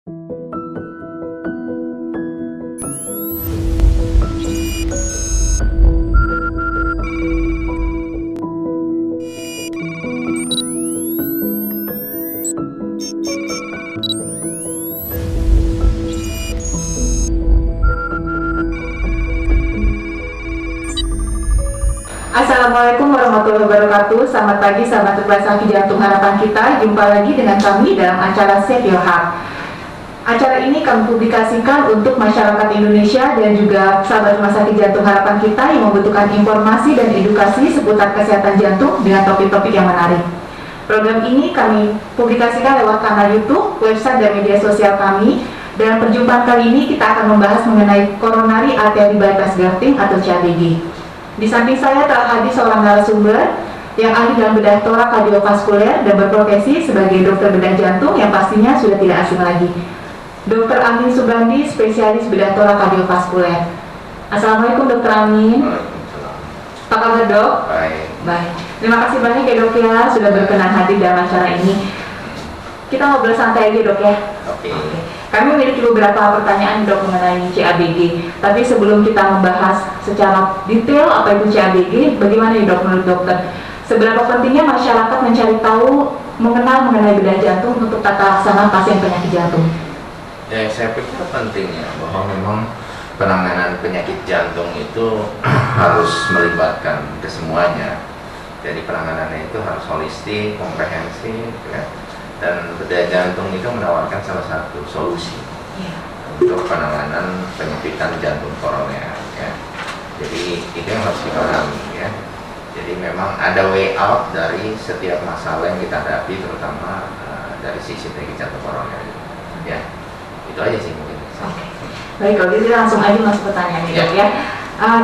Assalamualaikum warahmatullahi wabarakatuh. Selamat pagi sahabat Supply Sakit Jantung Harapan Kita. Jumpa lagi dengan kami dalam acara Save Your Heart. Acara ini kami publikasikan untuk masyarakat Indonesia dan juga sahabat Rumah Sakit Jantung Harapan Kita yang membutuhkan informasi dan edukasi seputar kesehatan jantung dengan topik-topik yang menarik. Program ini kami publikasikan lewat kanal YouTube, website, dan media sosial kami. Dalam perjumpaan kali ini kita akan membahas mengenai coronary artery bypass grafting atau CABG. Di samping saya telah hadir seorang narasumber yang ahli dalam bedah torak kardiovaskuler dan berprofesi sebagai dokter bedah jantung yang pastinya sudah tidak asing lagi. Dr. Amin Subrandi, spesialis bedah torak kardiovaskuler. Assalamualaikum Dr. Amin. Apa kabar dok? Baik. Terima kasih banyak ya dok ya sudah berkenan hadir dalam acara ini. Kita ngobrol santai aja dok ya. Oke. Kami memiliki beberapa pertanyaan dok mengenai CABG. Tapi sebelum kita membahas secara detail apa itu CABG, bagaimana nih dok menurut dokter? Seberapa pentingnya masyarakat mencari tahu, mengenai bedah jantung untuk tata laksana pasien penyakit jantung? Ya, saya pikir penting ya bahwa memang penanganan penyakit jantung itu harus melibatkan kesemuanya. Jadi penanganannya itu harus holistik, komprehensif, ya. Dan bedah jantung itu menawarkan salah satu solusi untuk penanganan penyempitan jantung koroner, ya. Jadi itu yang harus dipahami, ya. Jadi memang ada way out dari setiap masalah yang kita hadapi, terutama dari sisi penyakit jantung koroner, ya. Itu aja sih mungkin. Oke. Baik, kalau gitu langsung aja masuk pertanyaannya dok ya.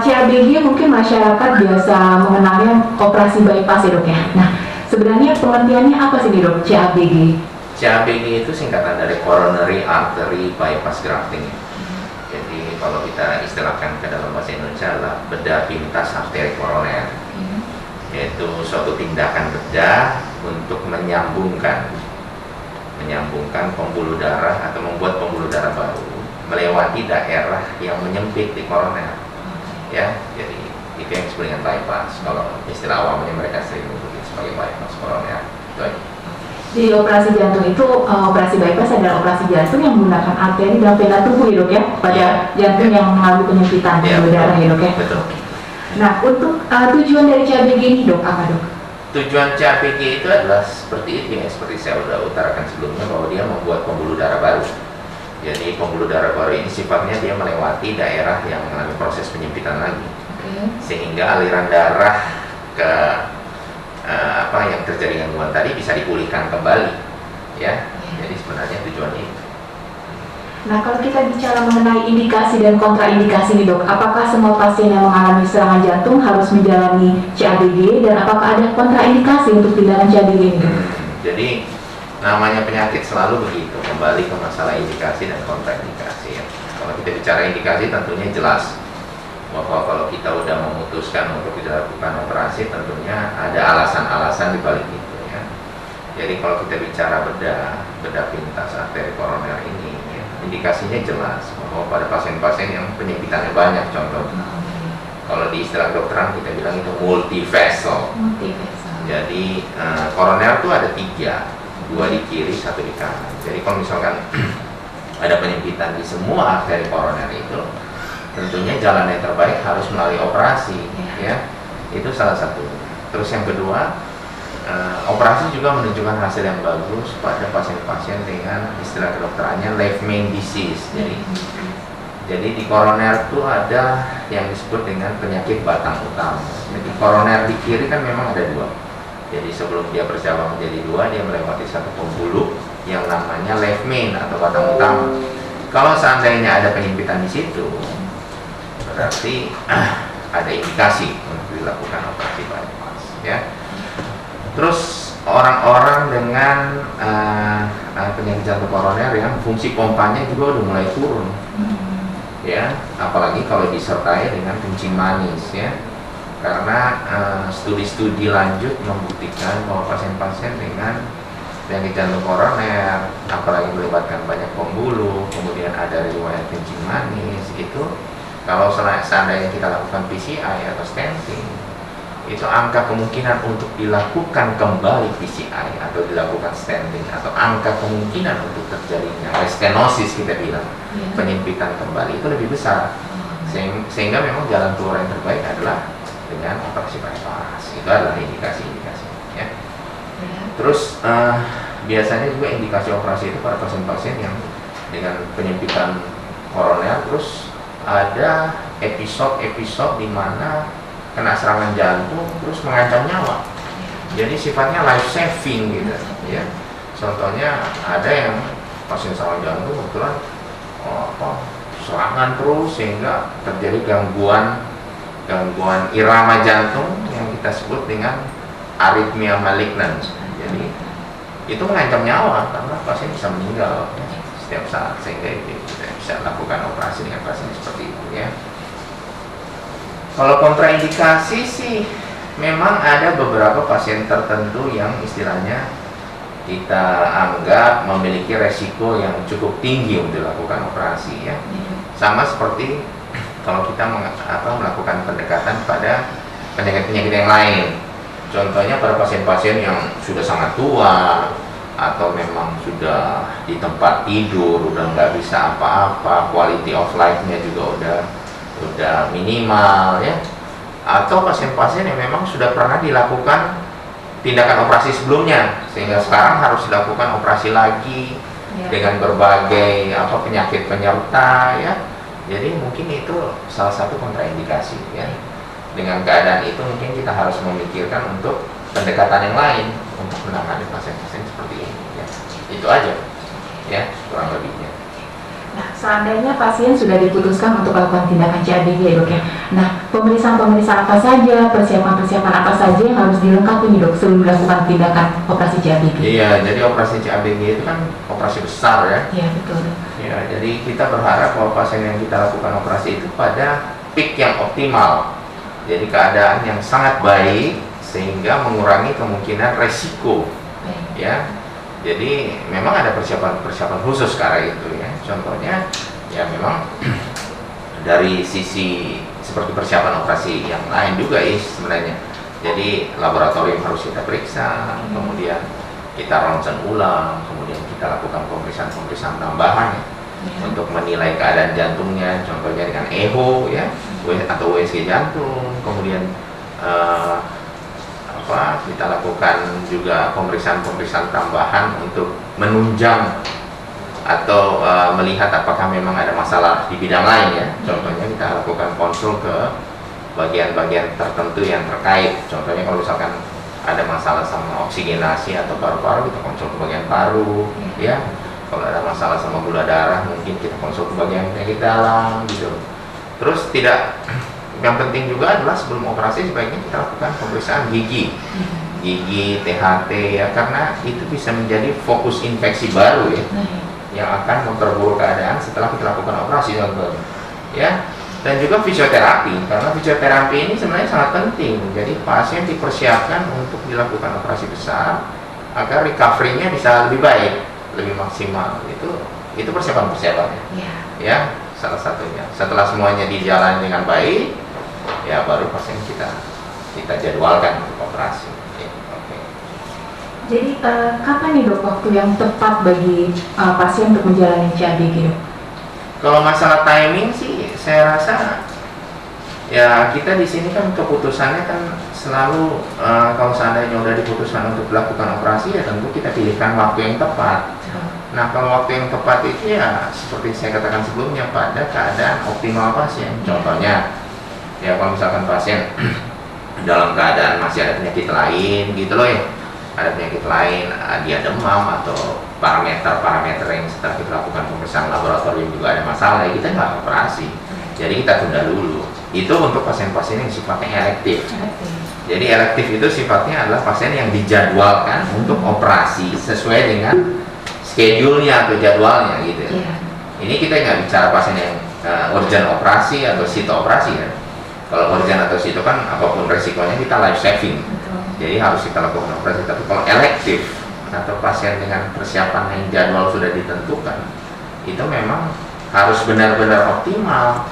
CABG mungkin masyarakat biasa mengenalnya operasi bypass ya dok ya. Nah, sebenarnya pengertiannya apa sih nih dok, CABG? CABG itu singkatan dari coronary artery bypass grafting. Jadi kalau kita istilahkan ke dalam bahasa Indonesia adalah bedah pintas arteri koroner. Yaitu suatu tindakan bedah untuk menyambungkan pembuluh darah atau membuat pembuluh darah baru melewati daerah yang menyempit di koroner. Ya, jadi itu yang disebut dengan bypass. Kalau istilah awamnya mereka sering menyebut sebagai bypass koroner. Itu aja. Jadi operasi jantung itu, operasi bypass adalah operasi jantung yang menggunakan arteri dan vena tubuh ya dok ya, pada jantung yang mengalami penyempitan pembuluh darah ya dok ya. Betul. Nah, untuk tujuan dari CABG ini dok, apa dok? Tujuan CABG itu adalah seperti itu ya, seperti saya sudah utarakan sebelumnya bahwa dia membuat pembuluh darah baru. Jadi pembuluh darah baru ini sifatnya dia melewati daerah yang mengalami proses penyempitan lagi, sehingga aliran darah ke yang terjadi gangguan tadi bisa dipulihkan kembali, ya. Jadi sebenarnya tujuan ini. Nah, kalau kita bicara mengenai indikasi dan kontraindikasi nih dok, apakah semua pasien yang mengalami serangan jantung harus menjalani CABG dan apakah ada kontraindikasi untuk tindakan CABG ini dok? Jadi namanya penyakit selalu begitu, kembali ke masalah indikasi dan kontraindikasi, ya. Kalau kita bicara indikasi tentunya jelas bahwa kalau kita udah memutuskan untuk dilakukan operasi tentunya ada alasan-alasan di balik itu, ya. Jadi kalau kita bicara bedah pintas arteri koroner ini, ya, indikasinya jelas bahwa pada pasien-pasien yang penyempitannya banyak, contoh kalau di istilah dokteran kita bilang itu multivessel. Jadi koroner itu ada 3, 2 di kiri, 1 di kanan. Jadi kalau misalkan ada penyempitan di semua arteri koroner itu, tentunya jalan yang terbaik harus melalui operasi, ya. Itu salah satu. Terus yang kedua, operasi juga menunjukkan hasil yang bagus pada pasien-pasien dengan istilah kedokterannya left main disease. Jadi di koroner itu ada yang disebut dengan penyakit batang utama. Jadi koroner di kiri kan memang ada 2. Jadi sebelum dia bercabang menjadi 2, dia melewati satu pembuluh yang namanya left main atau batang utama. Kalau seandainya ada penyempitan di situ, berarti ada indikasi untuk dilakukan operasi bypass, ya. Terus orang-orang dengan penyakit jantung koroner yang fungsi pompanya juga udah mulai turun, ya, apalagi kalau disertai dengan kencing manis, ya. Karena studi-studi lanjut membuktikan bahwa pasien-pasien dengan penyakit jantung koroner, apalagi melibatkan banyak pembuluh, kemudian ada riwayat kencing manis, itu kalau seandainya kita lakukan PCI atau stenting, itu angka kemungkinan untuk dilakukan kembali PCI atau dilakukan stenting, atau angka kemungkinan untuk terjadinya restenosis kita bilang, penyempitan kembali, itu lebih besar. Sehingga memang jalan keluar yang terbaik adalah dengan operasi bypass. Itu adalah indikasi-indikasi ya. Terus biasanya juga indikasi operasi itu pada pasien-pasien yang dengan penyempitan koroner, terus ada episode di mana kena serangan jantung terus mengancam nyawa. Jadi sifatnya life saving gitu ya. Contohnya ada yang pasien serangan jantung kebetulan serangan terus sehingga terjadi gangguan irama jantung yang kita sebut dengan aritmia malignan. Jadi itu mengancam nyawa karena pasien bisa meninggal setiap saat, sehingga itu kita bisa lakukan operasi dengan pasien seperti itu ya. Kalau kontraindikasi sih memang ada beberapa pasien tertentu yang istilahnya kita anggap memiliki resiko yang cukup tinggi untuk dilakukan operasi ya. Sama seperti kalau kita melakukan pendekatan pada penyakit-penyakit yang lain. Contohnya pada pasien-pasien yang sudah sangat tua atau memang sudah di tempat tidur, udah nggak bisa apa-apa, quality of life-nya juga udah minimal ya. Atau pasien-pasien yang memang sudah pernah dilakukan tindakan operasi sebelumnya sehingga sekarang harus dilakukan operasi lagi dengan berbagai penyakit penyerta ya. Jadi mungkin itu salah satu kontraindikasi ya. Dengan keadaan itu mungkin kita harus memikirkan untuk pendekatan yang lain untuk menangani pasien-pasien seperti ini ya. Itu aja ya kurang lebihnya. Nah, seandainya pasien sudah diputuskan untuk melakukan tindakan CABG ya dok ya. Nah, pemeriksaan apa saja, persiapan apa saja yang harus dilengkapi nih dok sebelum dilakukan tindakan operasi CABG? Iya, jadi operasi CABG itu kan operasi besar ya. Iya, betul. Ya, jadi kita berharap bahwa pasien yang kita lakukan operasi itu pada peak yang optimal. Jadi keadaan yang sangat baik sehingga mengurangi kemungkinan resiko. Ya. Jadi memang ada persiapan khusus karena itu ya. Contohnya ya memang dari sisi seperti persiapan operasi yang lain juga sebenarnya. Jadi laboratorium harus kita periksa, kemudian kita ronsen ulang, kemudian kita lakukan pemeriksaan tambahan untuk menilai keadaan jantungnya, contohnya dengan echo ya atau USG jantung, kemudian kita lakukan juga pemeriksaan tambahan untuk menunjang atau melihat apakah memang ada masalah di bidang lain ya. Contohnya kita lakukan konsul ke bagian-bagian tertentu yang terkait. Contohnya kalau misalkan ada masalah sama oksigenasi atau paru-paru, kita konsul ke bagian paru ya. Kalau ada masalah sama gula darah, mungkin kita konsul ke bagian penyakit dalam gitu. Terus yang penting juga adalah sebelum operasi sebaiknya kita lakukan pemeriksaan gigi, THT ya, karena itu bisa menjadi fokus infeksi baru ya, yang akan memperburuk keadaan setelah kita lakukan operasi ya. Dan juga fisioterapi, karena fisioterapi ini sebenarnya sangat penting. Jadi pasien dipersiapkan untuk dilakukan operasi besar agar recovery-nya bisa lebih baik, lebih maksimal. Itu persiapan-persiapannya ya, salah satunya. Setelah semuanya dijalani dengan baik ya, baru pasien kita jadwalkan untuk operasi. Jadi kapan nih dok waktu yang tepat bagi pasien untuk menjalani CABG dok? Kalau masalah timing sih, saya rasa ya kita di sini kan keputusannya kan selalu kalau seandainya udah diputuskan untuk dilakukan operasi ya tentu kita pilihkan waktu yang tepat. Nah kalau waktu yang tepat itu ya seperti saya katakan sebelumnya pada keadaan optimal pasien. Contohnya ya kalau misalkan pasien dalam keadaan masih ada penyakit lain gitu loh ya, ada penyakit lain, dia demam atau parameter yang setelah kita lakukan pemeriksaan laboratorium juga ada masalah ya, kita nggak operasi, jadi kita tunda dulu. Itu untuk pasien-pasien yang sifatnya elektif. Jadi elektif itu sifatnya adalah pasien yang dijadwalkan untuk operasi sesuai dengan schedule-nya atau jadwalnya gitu ya. Ini kita nggak bicara pasien yang urgent operasi atau sito operasi ya. Kalau urgent atau sito kan apapun resikonya kita life saving, jadi harus kita lakukan operasi. Tapi kalau elektif atau pasien dengan persiapan yang jadwal sudah ditentukan, itu memang harus benar-benar optimal.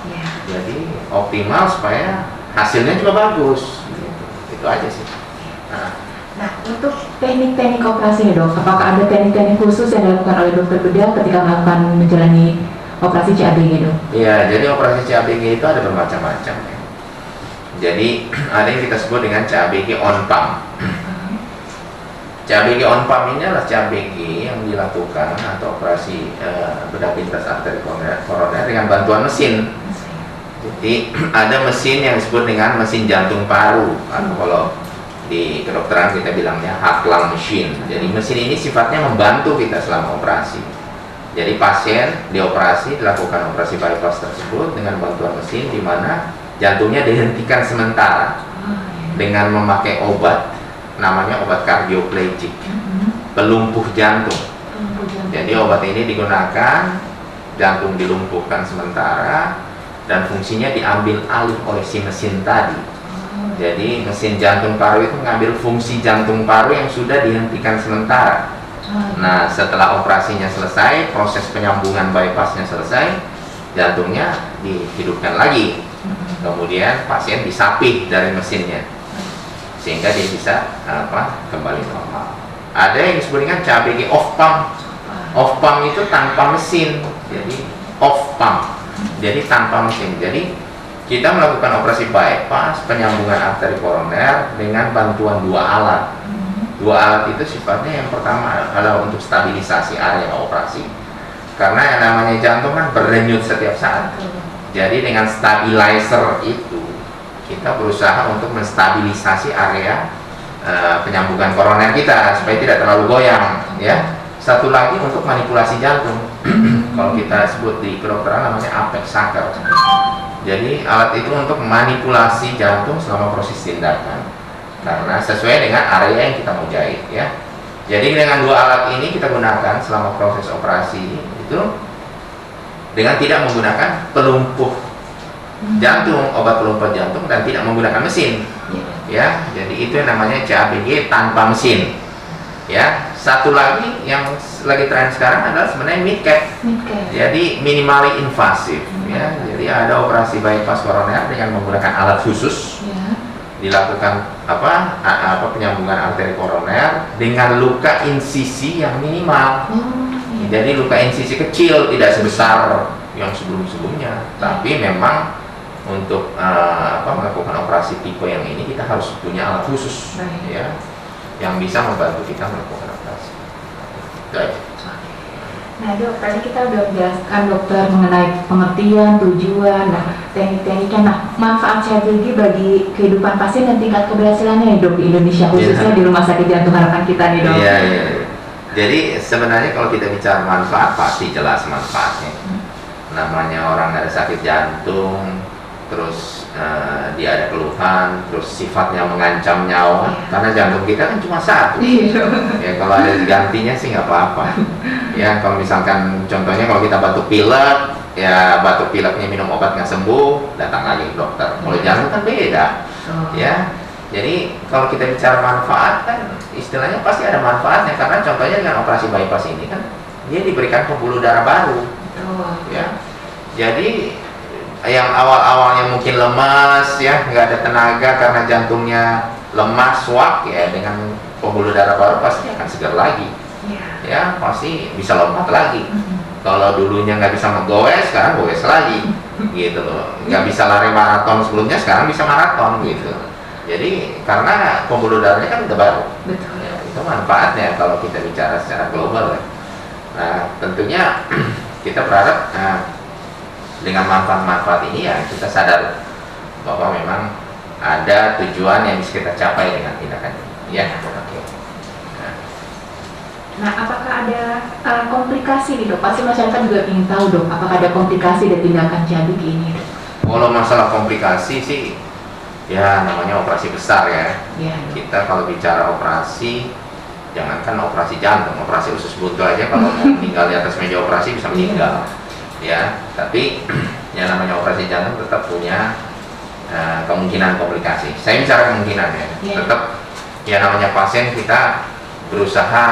Jadi optimal supaya hasilnya juga bagus. Itu aja sih. Nah, untuk teknik-teknik operasi nih dok, apakah ada teknik-teknik khusus yang dilakukan oleh dokter bedah ketika melakukan menjalani operasi CABG dok? Iya, jadi operasi CABG itu ada bermacam-macam ya. Jadi ada yang kita sebut dengan CABG on pump. CABG on pump ini adalah CABG yang dilakukan atau operasi bedah pintas arteri koroner dengan bantuan mesin. Jadi ada mesin yang disebut dengan mesin jantung paru, atau kalau di kedokteran kita bilangnya heart lung machine. Jadi mesin ini sifatnya membantu kita selama operasi. Jadi pasien dioperasi, dilakukan operasi bypass tersebut dengan bantuan mesin, di mana jantungnya dihentikan sementara dengan memakai obat, namanya obat kardioplegik, pelumpuh jantung. Jadi obat ini digunakan, jantung dilumpuhkan sementara, dan fungsinya diambil alih oleh si mesin tadi. Jadi mesin jantung paru itu mengambil fungsi jantung paru yang sudah dihentikan sementara. Nah, setelah operasinya selesai, proses penyambungan bypassnya selesai, jantungnya dihidupkan lagi. Kemudian pasien disapih dari mesinnya sehingga dia bisa kembali normal. Ada yang disebut dengan CABG off pump. Off pump itu tanpa mesin, jadi off pump. Jadi tanpa mesin. Jadi kita melakukan operasi bypass penyambungan arteri koroner dengan bantuan dua alat. Dua alat itu sifatnya yang pertama adalah untuk stabilisasi area operasi. Karena yang namanya jantung kan berdenyut setiap saat. Jadi dengan stabilizer itu kita berusaha untuk menstabilisasi area penyambungan koroner kita supaya tidak terlalu goyang, ya. Satu lagi untuk manipulasi jantung. Kalau kita sebut di kedokteran namanya apex sucker. Jadi alat itu untuk manipulasi jantung selama proses tindakan. Karena sesuai dengan area yang kita mau jahit, ya. Jadi dengan dua alat ini kita gunakan selama proses operasi itu dengan tidak menggunakan pelumpuh jantung, obat pelumpuh jantung, dan tidak menggunakan mesin, ya. Jadi itu yang namanya CABG tanpa mesin, ya. Satu lagi yang lagi tren sekarang adalah sebenarnya mid cap. Jadi minimally invasif, ya. Jadi ada operasi bypass koroner dengan menggunakan alat khusus, dilakukan penyambungan arteri koroner dengan luka insisi yang minimal. Jadi luka insisi kecil, tidak sebesar yang sebelum-sebelumnya, tapi memang untuk melakukan operasi tipe yang ini kita harus punya alat khusus, ya, yang bisa membantu kita melakukan operasi. Baik. Nah dok, tadi kita udah menjelaskan dokter mengenai pengertian, tujuan, teknik-tekniknya. Nah, manfaat CABG bagi kehidupan pasien dan tingkat keberhasilannya dok di Indonesia, khususnya di Rumah Sakit Jantung Harapan kita nih dok. Iya. Jadi sebenarnya kalau kita bicara manfaat, pasti jelas manfaatnya. Namanya orang ada sakit jantung, terus dia ada keluhan, terus sifatnya mengancam nyawa, karena jantung kita kan cuma satu. Ya kalau ada gantinya sih nggak apa-apa. Ya kalau misalkan contohnya kalau kita batuk pilek, ya batuk pileknya minum obat nggak sembuh, datang lagi ke dokter. Kalau jantung kan beda, ya. Jadi kalau kita bicara manfaat kan istilahnya pasti ada manfaatnya, karena contohnya dengan operasi bypass ini kan dia diberikan pembuluh darah baru, ya. Jadi yang awal-awalnya mungkin lemas, ya, nggak ada tenaga karena jantungnya lemah, swak, ya, dengan pembuluh darah baru pasti akan segar lagi, ya, pasti bisa lompat lagi. Kalau dulunya nggak bisa menggoes, sekarang goes lagi, gitu loh. Nggak bisa lari maraton sebelumnya, sekarang bisa maraton, gitu. Jadi karena pembuluh darahnya kan udah baru. Ya, itu manfaatnya kalau kita bicara secara global, ya. Nah tentunya kita berharap dengan manfaat-manfaat ini ya kita sadar bahwa memang ada tujuan yang bisa kita capai dengan tindakan ini, ya. Nah, apakah ada komplikasi nih dok? Pasti masyarakat juga ingin tahu dok, apakah ada komplikasi dari tindakan CABG ini dok? Kalau masalah komplikasi sih, ya namanya operasi besar, ya. Kita kalau bicara operasi, jangankan operasi jantung, operasi usus buntu aja kalau mau meninggal di atas meja operasi bisa meninggal. Ya, tapi yang namanya operasi jantung tetap punya kemungkinan komplikasi. Saya bicara kemungkinan, ya. Tetap ya namanya pasien kita berusaha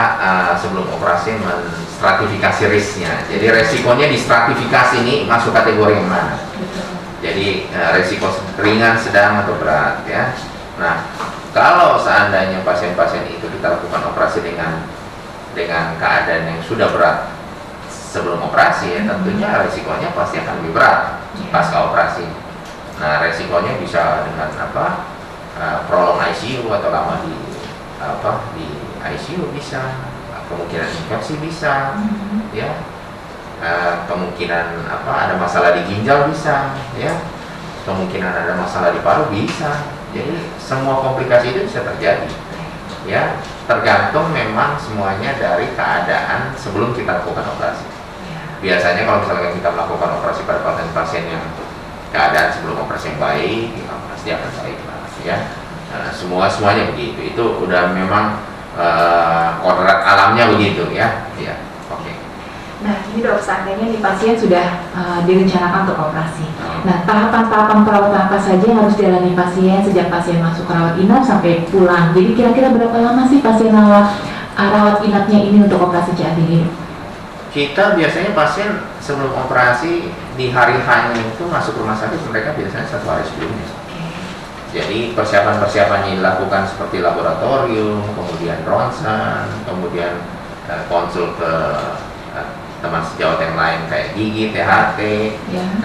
sebelum operasi menstratifikasi risknya. Jadi resikonya distratifikasi nih masuk kategori yang mana. Jadi resiko ringan, sedang atau berat ya. Nah, kalau seandainya pasien-pasien itu kita lakukan operasi dengan keadaan yang sudah berat sebelum operasi, ya tentunya resikonya pasti akan lebih berat pasca operasi. Nah, resikonya bisa dengan prolong ICU atau lama di ICU bisa, kemungkinan infeksi bisa, ya, kemungkinan ada masalah di ginjal bisa, ya, kemungkinan ada masalah di paru bisa. Jadi semua komplikasi itu bisa terjadi, ya, tergantung memang semuanya dari keadaan sebelum kita lakukan operasi. Biasanya kalau misalnya kita melakukan operasi pada pasien-pasien yang keadaan sebelum operasi yang baik, ya, pasti akan baik lah, ya. Semuanya begitu. Itu udah memang kodrat alamnya begitu, ya. Ya, oke. Nah, ini dok, seandainya nih pasien sudah direncanakan untuk operasi. Nah, tahapan-tahapan perawatan apa saja yang harus dialami pasien sejak pasien masuk rawat inap sampai pulang? Jadi kira-kira berapa lama sih pasien rawat inapnya ini untuk operasi CABG? Kita biasanya pasien sebelum operasi di hari H-nya itu masuk rumah sakit, mereka biasanya 1 hari sebelumnya. Jadi persiapan-persiapannya dilakukan seperti laboratorium, kemudian ronsen, kemudian konsul ke teman sejawat yang lain kayak gigi, THT,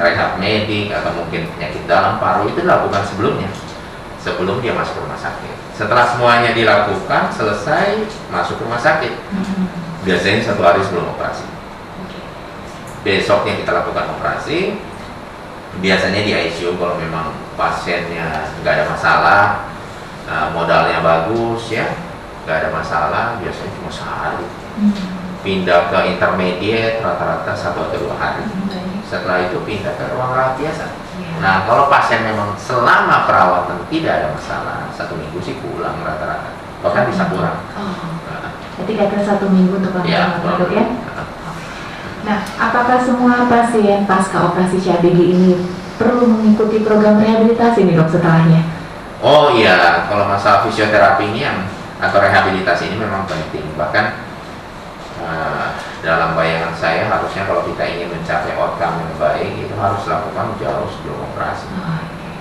rehab medik, atau mungkin penyakit dalam paru, itu dilakukan sebelum dia masuk rumah sakit. Setelah semuanya dilakukan, selesai, masuk rumah sakit. Biasanya 1 hari sebelum operasi. Besoknya kita lakukan operasi. Biasanya di ICU kalau memang pasiennya nggak ada masalah, modalnya bagus, ya, nggak ada masalah, biasanya cuma sehari. Pindah ke intermediate rata-rata 1 atau 2 hari. Setelah itu pindah ke ruang rawat biasa. Nah, kalau pasien memang selama perawatan tidak ada masalah, 1 minggu sih pulang rata-rata, bahkan bisa kurang. Jadi kira-kira 1 minggu untuk perawatan, dok, ya? Nah, apakah semua pasien pasca operasi CABG ini perlu mengikuti program rehabilitasi nih dok setelahnya? Oh iya, kalau masalah fisioterapi ini atau rehabilitasi ini memang penting. Bahkan dalam bayangan saya harusnya kalau kita ingin mencapai outcome yang baik itu harus dilakukan jauh sebelum operasi.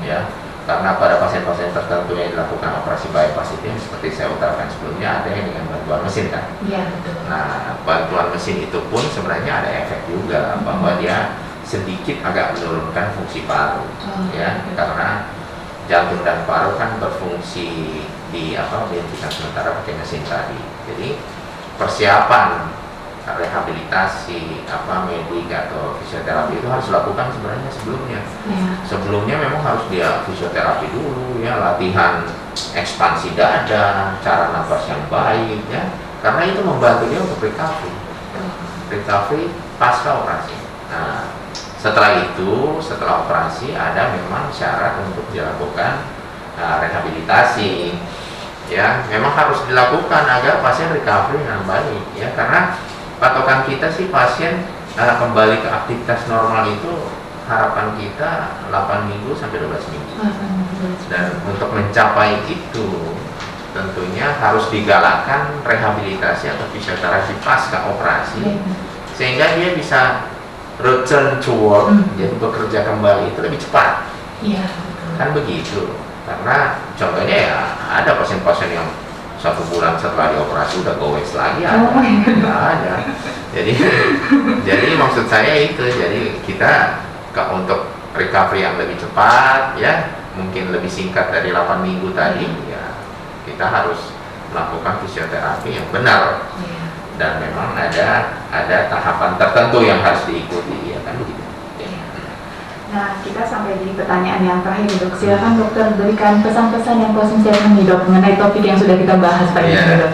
Ya, karena pada pasien-pasien tertentu yang dilakukan operasi bypass itu seperti saya utarakan sebelumnya ada yang dengan bantuan mesin kan. Iya, betul. Nah, bantuan mesin itu pun sebenarnya ada efek juga bahwa dia sedikit agak menurunkan fungsi paru, ya, karena jantung dan paru kan berfungsi dihentikan sementara pakai mesin tadi. Jadi persiapan rehabilitasi medik atau fisioterapi itu harus dilakukan sebenarnya sebelumnya. Sebelumnya memang harus dia fisioterapi dulu, ya, latihan ekspansi dada, cara nafas yang baik, ya, karena itu membantu dia untuk recovery pasca operasi. Nah, setelah operasi ada memang syarat untuk dilakukan rehabilitasi, ya, memang harus dilakukan agar pasien recovery dengan baik, ya, karena patokan kita sih pasien kembali ke aktivitas normal itu harapan kita 8 minggu sampai 12 minggu. Dan untuk mencapai itu tentunya harus digalakkan rehabilitasi atau fisioterapi pasca operasi sehingga dia bisa return to work, jadi bekerja kembali itu lebih cepat. Kan begitu. Karena contohnya ya ada pasien-pasien yang 1 bulan setelah dioperasi udah gowes lagi, ada. Jadi maksud saya itu, jadi kita untuk recovery yang lebih cepat, ya, mungkin lebih singkat dari 8 minggu tadi, ya, kita harus melakukan fisioterapi yang benar, dan memang ada tahapan tertentu yang harus diikuti, ya kan begitu. Nah, kita sampai di pertanyaan yang terakhir, dok. Silakan dokter berikan pesan-pesan yang closing statement nih, dok, mengenai topik yang sudah kita bahas pagi ini, dok.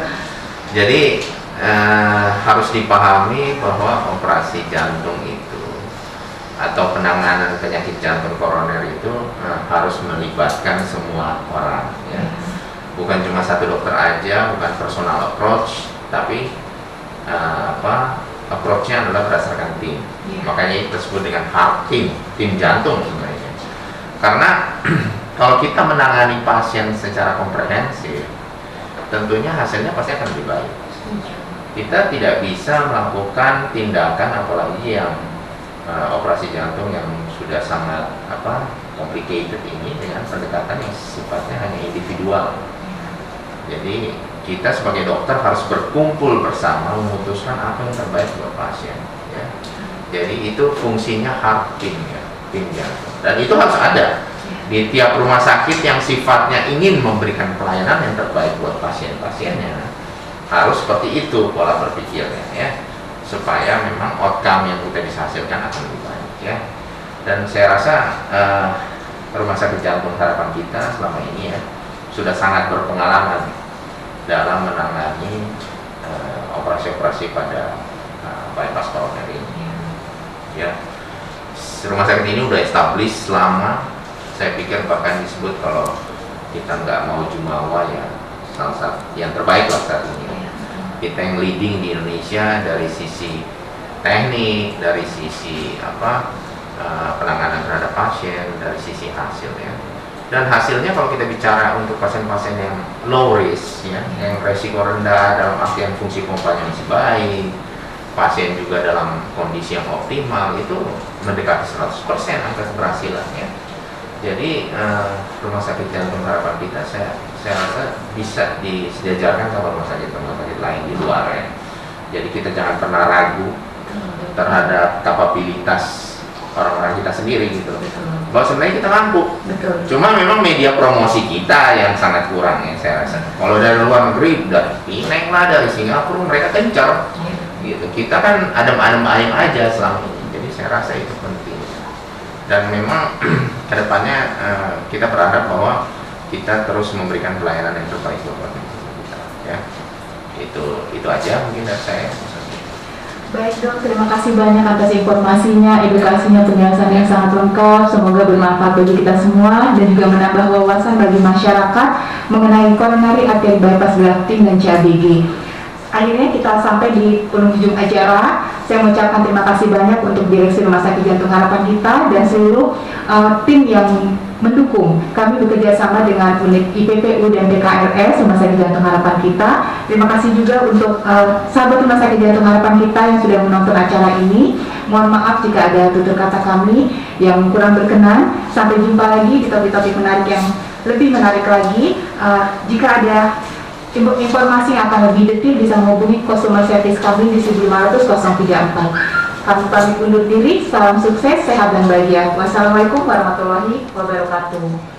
Jadi harus dipahami bahwa operasi jantung itu atau penanganan penyakit jantung koroner itu harus melibatkan semua orang, ya. Bukan cuma 1 dokter aja, bukan personal approach, tapi approach-nya adalah berdasarkan tim. Makanya itu disebut dengan heart team, tim jantung sebenarnya. Karena kalau kita menangani pasien secara komprehensif, tentunya hasilnya pasti akan lebih baik. Kita tidak bisa melakukan tindakan apalagi yang operasi jantung yang sudah sangat complicated ini dengan pendekatan yang sifatnya hanya individual. Jadi kita sebagai dokter harus berkumpul bersama memutuskan apa yang terbaik buat pasien. Ya. Jadi itu fungsinya heart team, ya, tim jantung. Dan itu harus ada di tiap rumah sakit yang sifatnya ingin memberikan pelayanan yang terbaik buat pasien-pasiennya. Harus seperti itu pola berpikirnya, ya, supaya memang outcome yang kita bisa hasilkan akan lebih baik, ya. Dan saya rasa Rumah Sakit Jantung Harapan kita selama ini, ya, sudah sangat berpengalaman dalam menangani operasi-operasi pada bypass koroner ini, ya. Rumah sakit ini udah established lama. Saya pikir bahkan disebut kalau kita nggak mau jumawa, ya, salah satu yang terbaik lah saat ini. Kita yang leading di Indonesia dari sisi teknik, dari sisi penanganan terhadap pasien, dari sisi hasilnya. Dan hasilnya kalau kita bicara untuk pasien-pasien yang low risk, ya, yang resiko rendah dalam artian fungsi pompanya masih baik, pasien juga dalam kondisi yang optimal, itu mendekati 100% angka keberhasilan, ya. Jadi Rumah Sakit Jantung Harapan kita saya rasa bisa disejajarkan sama rumah sakit lain di luar, ya. Jadi kita jangan pernah ragu terhadap kapabilitas orang-orang kita sendiri gitu. Bahwa sebenarnya kita mampu. Betul. Cuma memang media promosi kita yang sangat kurang, ya, saya rasa. Kalau dari luar negeri, dari Penang lah, dari Singapura, mereka kencar. Gitu. Kita kan adem-adem ayam aja selama ini. Jadi saya rasa itu penting. Dan memang kedepannya kita berharap bahwa kita terus memberikan pelayanan yang terbaik buat pasien kita, ya. Itu aja mungkin dari saya. Baik dok, terima kasih banyak atas informasinya, edukasinya, penjelasan yang sangat lengkap. Semoga bermanfaat bagi kita semua dan juga menambah wawasan bagi masyarakat mengenai coronary artery bypass grafting dan CABG. Akhirnya kita sampai di penghujung acara. Saya mengucapkan terima kasih banyak untuk Direksi Rumah Sakit Jantung Harapan kita dan seluruh tim yang mendukung. Kami bekerja sama dengan unit IPPU dan BKRS Rumah Sakit Jantung Harapan kita. Terima kasih juga untuk sahabat Rumah Sakit Jantung Harapan kita yang sudah menonton acara ini. Mohon maaf jika ada tutur kata kami yang kurang berkenan. Sampai jumpa lagi di topik-topik menarik yang lebih menarik lagi. Jika ada informasi yang akan lebih detail bisa menghubungi customer service kami di 1500 034. Kami pamit undur diri, salam sukses, sehat dan bahagia. Wassalamualaikum warahmatullahi wabarakatuh.